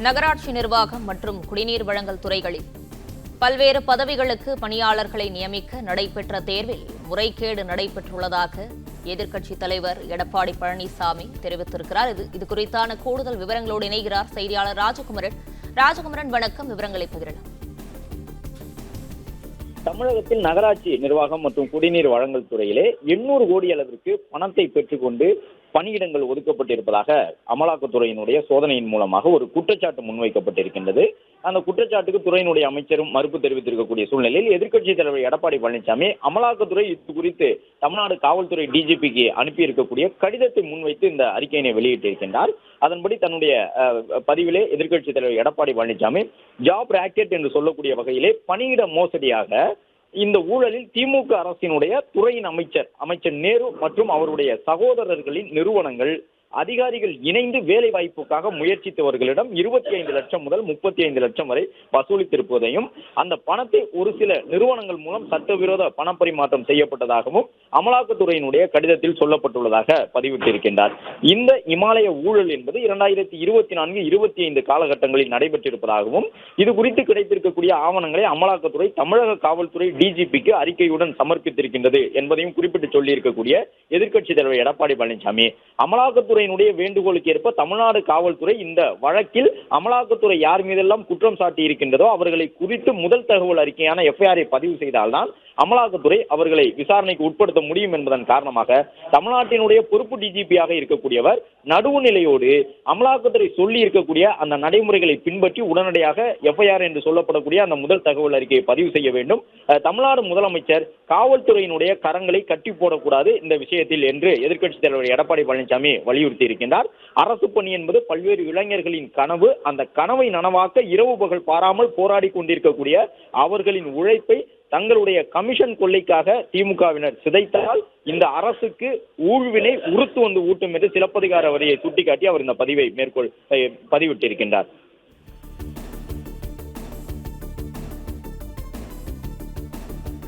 நகராட்சி நிர்வாகம் மற்றும் குடிநீர் வழங்கல் துறைகளில் பல்வேறு பதவிகளுக்கு பணியாளர்களை நியமிக்க நடைபெற்ற தேர்வில் முறைகேடு நடைபெற்றுள்ளதாக எதிர்க்கட்சித் தலைவர் எடப்பாடி பழனிசாமி தெரிவித்திருக்கிறார். இது குறித்தான கூடுதல் விவரங்களோடு இணைகிறார் செய்தியாளர் ராஜகுமரன். வணக்கம், விவரங்களை பகிரலாம். தமிழகத்தில் நகராட்சி நிர்வாகம் மற்றும் குடிநீர் வழங்கல் துறையிலே 800 கோடி அளவிற்கு பணத்தை பெற்றுக்கொண்டு பணியிடங்கள் ஒதுக்கப்பட்டிருப்பதாக அமலாக்கத்துறையினுடைய சோதனையின் மூலமாக ஒரு குற்றச்சாட்டு முன்வைக்கப்பட்டிருக்கின்றது. அந்த குற்றச்சாட்டுக்கு துறையினுடைய அமைச்சரும் மறுப்பு தெரிவித்திருக்கக்கூடிய சூழ்நிலையில் எதிர்க்கட்சித் தலைவர் எடப்பாடி பழனிசாமி அமலாக்கத்துறை இது குறித்து தமிழ்நாடு காவல்துறை டிஜிபிக்கு அனுப்பியிருக்கக்கூடிய கடிதத்தை முன்வைத்து இந்த அறிக்கையினை வெளியிட்டிருக்கின்றார். அதன்படி தன்னுடைய பதிவிலே எதிர்க்கட்சித் தலைவர் எடப்பாடி பழனிசாமி ஜாப் ராக்கெட் என்று சொல்லக்கூடிய வகையிலே பணியிட மோசடியாக இந்த ஊழலில் திமுக அரசினுடைய துறையின் அமைச்சர் நேரு மற்றும் அவருடைய சகோதரர்களின் நிறுவனங்கள் அதிகாரிகள் இணைந்து வேலை வாய்ப்புக்காக முயற்சித்தவர்களிடம் 25 லட்சம் முதல் 35 லட்சம் வரை வசூலித்திருப்பதையும் அந்த பணத்தை ஒரு சில நிறுவனங்கள் மூலம் சட்டவிரோத பண பரிமாற்றம் செய்யப்பட்டதாகவும் அமலாக்கத்துறையினுடைய கடிதத்தில் சொல்லப்பட்டுள்ளதாக பதிவிட்டிருக்கின்றார். இந்த இமாலய ஊழல் என்பது 2024-25 காலகட்டங்களில் நடைபெற்றிருப்பதாகவும் இது குறித்து கிடைத்திருக்கக்கூடிய ஆவணங்களை அமலாக்கத்துறை தமிழக காவல்துறை டிஜிபிக்கு அறிக்கையுடன் சமர்ப்பித்திருக்கின்றது என்பதையும் குறிப்பிட்டு சொல்லியிருக்கக்கூடிய எதிர்க்கட்சித் தலைவர் எடப்பாடி பழனிசாமி அமலாக்கத்துறை வேண்டுகோளுக்கு ஏற்ப தமிழ்நாடு காவல்துறை இந்த வழக்கில் அமலாக்கத்துறை யார் மீதெல்லாம் குற்றம் சாட்டி இருக்கின்றதோ அவர்களை குறித்து முதல் தகவல் அறிக்கையான எஃப்ஐஆரை பதிவு செய்தால்தான் அமலாக்கத்துறை அவர்களை விசாரணைக்கு உட்படுத்த முடியும் என்பதன் காரணமாக தமிழ்நாட்டினுடைய பொறுப்பு டிஜிபியாக இருக்கக்கூடியவர் நடுவுநிலையோடு அமலாக்கத்துறை சொல்லி இருக்கக்கூடிய அந்த நடைமுறைகளை பின்பற்றி உடனடியாக எஃப்ஐஆர் என்று சொல்லப்படக்கூடிய அந்த முதல் தகவல் அறிக்கையை பதிவு செய்ய வேண்டும். தமிழ்நாடு முதலமைச்சர் காவல்துறையினுடைய கரங்களை கட்டி போடக்கூடாது இந்த விஷயத்தில் என்று எதிர்க்கட்சித் தலைவர் எடப்பாடி பழனிசாமி வலியுறுத்தி இருக்கின்றார். அரசு பணி என்பது பல்வேறு இளைஞர்களின் கனவு. அந்த கனவை நனவாக்க இரவு பகல் பாராமல் போராடி கொண்டிருக்கக்கூடிய அவர்களின் உழைப்பை தங்களுடைய கமிஷன் கொள்ளைக்காக திமுகவினர் சிதைத்தால் இந்த அரசுக்கு ஊழ்வினை உறுத்து வந்து ஊட்டும் என்று சிலப்பதிகார வரியை சுட்டிக்காட்டி அவர் இந்த பதிவை பதிவிட்டிருக்கின்றார்.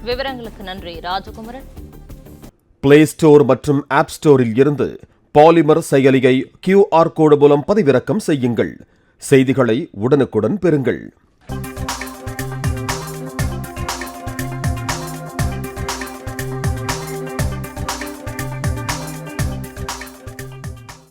விவரங்களுக்கு நன்றி ராஜகுமரன். பிளே ஸ்டோர் மற்றும் ஆப் ஸ்டோரில் இருந்து பாலிமர் செயலியை QR கோடு மூலம் பதிவிறக்கம் செய்யுங்கள். செய்திகளை உடனுக்குடன் பெறுங்கள்.